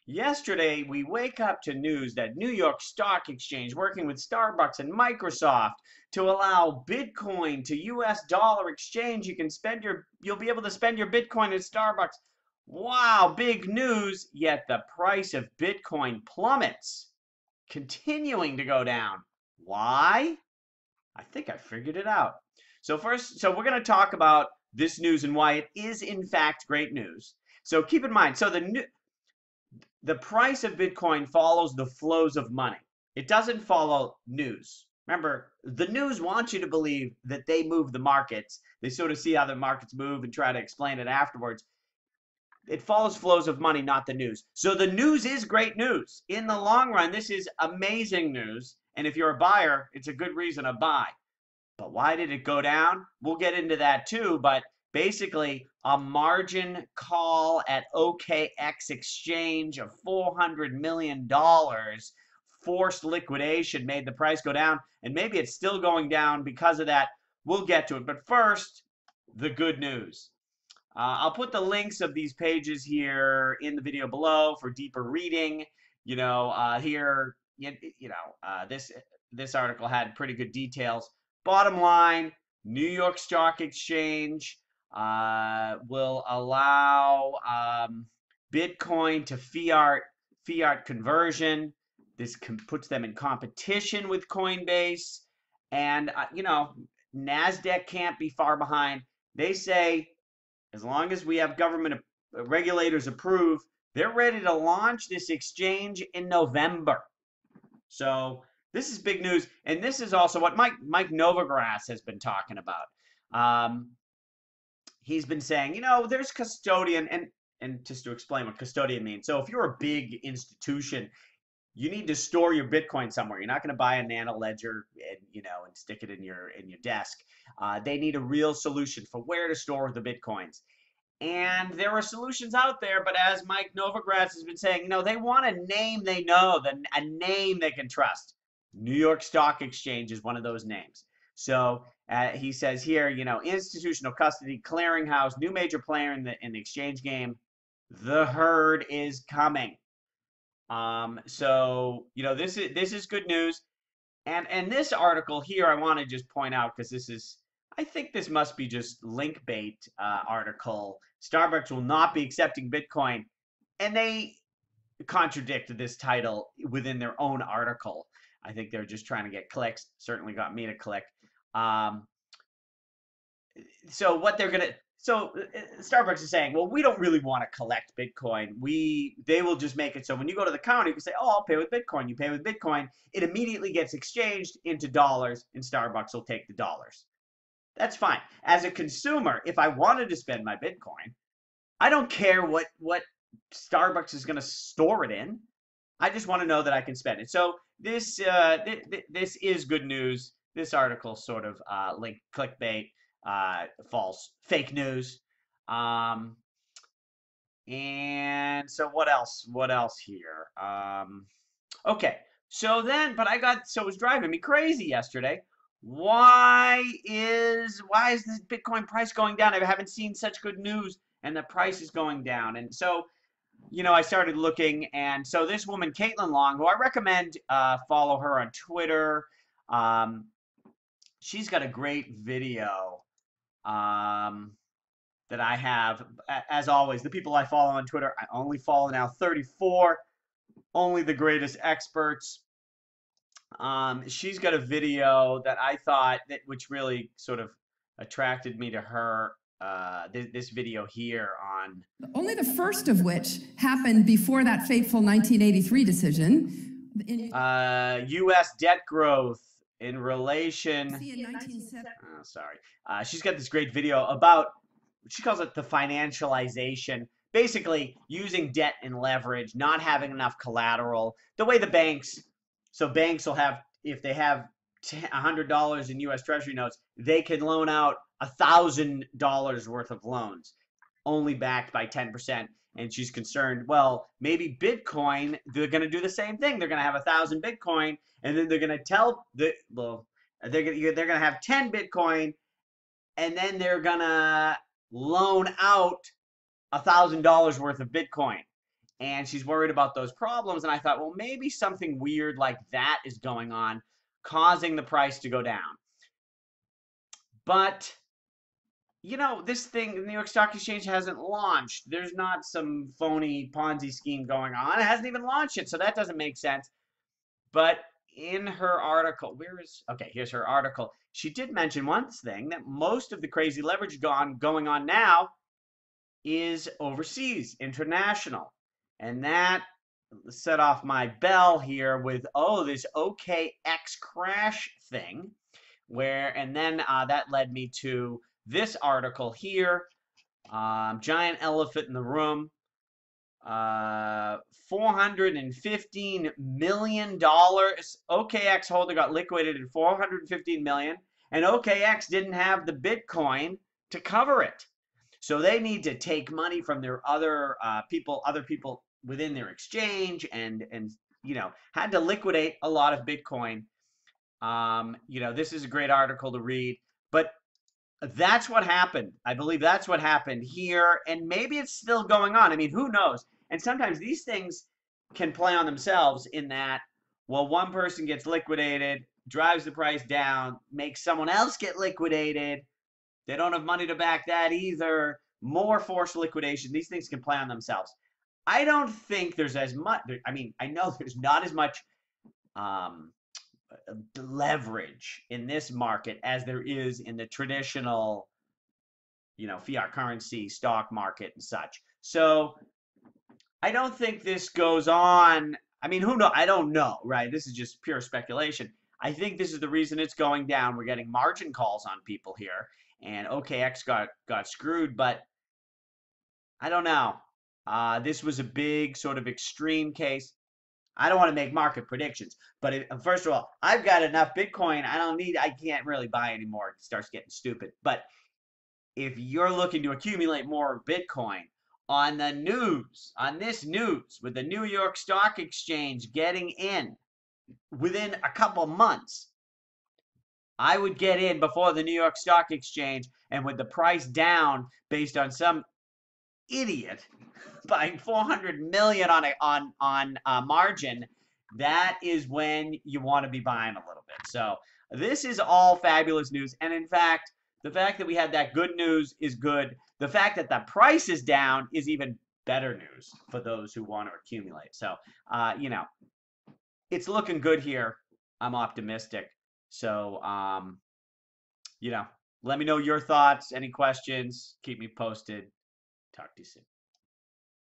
Yesterday, we wake up to news that New York Stock Exchange, working with Starbucks and Microsoft to allow Bitcoin to US dollar exchange. You'll be able to spend your Bitcoin at Starbucks. Wow, big news, yet the price of Bitcoin plummets, continuing to go down. Why? I think I figured it out. So we're going to talk about this news and why it is in fact great news. So keep in mind, the price of Bitcoin follows the flows of money. It doesn't follow news. Remember, the news wants you to believe that they move the markets. They sort of see how the markets move and try to explain it afterwards. It follows flows of money, not the news. So the news is great news. In the long run, this is amazing news. And if you're a buyer, it's a good reason to buy. But why did it go down? We'll get into that too. But basically, a margin call at OKex Exchange of $400 million forced liquidation made the price go down. And maybe it's still going down because of that. We'll get to it. But first, the good news. I'll put the links of these pages here in the video below for deeper reading. This article had pretty good details. Bottom line, New York Stock Exchange will allow Bitcoin to fiat conversion. This puts them in competition with Coinbase. And, NASDAQ can't be far behind. They say, as long as we have government regulators approve, they're ready to launch this exchange in November. So this is big news, and this is also what Mike Novogratz has been talking about. He's been saying, there's custodian, and just to explain what custodian means. So if you're a big institution, you need to store your Bitcoin somewhere. You're not going to buy a nano ledger and stick it in your desk. They need a real solution for where to store the Bitcoins. And there are solutions out there, but as Mike Novogratz has been saying, they want a name they know, a name they can trust. New York Stock Exchange is one of those names. So he says here, institutional custody, clearinghouse, new major player in the exchange game. The herd is coming. So this is good news. And this article here, I want to just point out, because I think this must be just link bait article. Starbucks will not be accepting Bitcoin, and they contradict this title within their own article. I think they're just trying to get clicks. Certainly got me to click. So Starbucks is saying, well, we don't really want to collect Bitcoin. They will just make it so when you go to the counter, you can say, oh, I'll pay with Bitcoin. You pay with Bitcoin. It immediately gets exchanged into dollars, and Starbucks will take the dollars. That's fine. As a consumer, if I wanted to spend my Bitcoin, I don't care what Starbucks is going to store it in. I just want to know that I can spend it. So this is good news. This article sort of linked clickbait, false, fake news. And so what else? What else here? Okay. So it was driving me crazy yesterday. Why is this Bitcoin price going down? I haven't seen such good news, and the price is going down. And so, I started looking, and so this woman, Caitlin Long, who I recommend follow her on Twitter. She's got a great video that I have. As always, the people I follow on Twitter, I only follow now 34, only the greatest experts. She's got a video that I thought which really sort of attracted me to her. This video here on only the first of which happened before that fateful 1983 decision. U.S. debt growth in relation. She's got this great video about, she calls it the financialization. Basically, using debt and leverage, not having enough collateral. The way the banks will have, if they have $100 in U.S. Treasury notes, they can loan out $1,000 worth of loans, only backed by 10%. And she's concerned, well, maybe Bitcoin, they're going to do the same thing. They're going to have 1,000 Bitcoin, and then they're going to they're going to have 10 Bitcoin, and then they're going to loan out $1,000 worth of Bitcoin. and she's worried about those problems. And I thought, well, maybe something weird like that is going on, causing the price to go down. But this thing, the New York Stock Exchange hasn't launched. There's not some phony Ponzi scheme going on. It hasn't even launched yet, so that doesn't make sense. But in her article, okay, here's her article. She did mention one thing, that most of the crazy leverage going on now is overseas, international. And that set off my bell here with, this OKex crash thing, and then that led me to this article here, giant elephant in the room. $415 million. OKex holder got liquidated at $415 million, and OKex didn't have the Bitcoin to cover it. So they need to take money from their other people within their exchange, and had to liquidate a lot of Bitcoin. This is a great article to read, but that's what happened. I believe that's what happened here, and maybe it's still going on. I mean, who knows? And sometimes these things can play on themselves in that, well, one person gets liquidated, drives the price down, makes someone else get liquidated. They don't have money to back that either. More forced liquidation. These things can play on themselves. I don't think there's as much. I mean, I know there's not as much leverage in this market as there is in the traditional, fiat currency stock market and such. So I don't think this goes on. I mean, who knows? I don't know, right? This is just pure speculation. I think this is the reason it's going down. We're getting margin calls on people here, and OKex got screwed, but I don't know. This was a big sort of extreme case. I don't want to make market predictions, but first of all, I've got enough Bitcoin. I can't really buy anymore. It starts getting stupid. But if you're looking to accumulate more Bitcoin, on this news, with the New York Stock Exchange getting in within a couple months, I would get in before the New York Stock Exchange, and with the price down based on some idiot buying 400 million on margin, that is when you want to be buying a little bit. So this is all fabulous news, and in fact, the fact that we had that good news is good. The fact that the price is down is even better news for those who want to accumulate. So it's looking good here. I'm optimistic. So let me know your thoughts, any questions, keep me posted. Talk to you soon.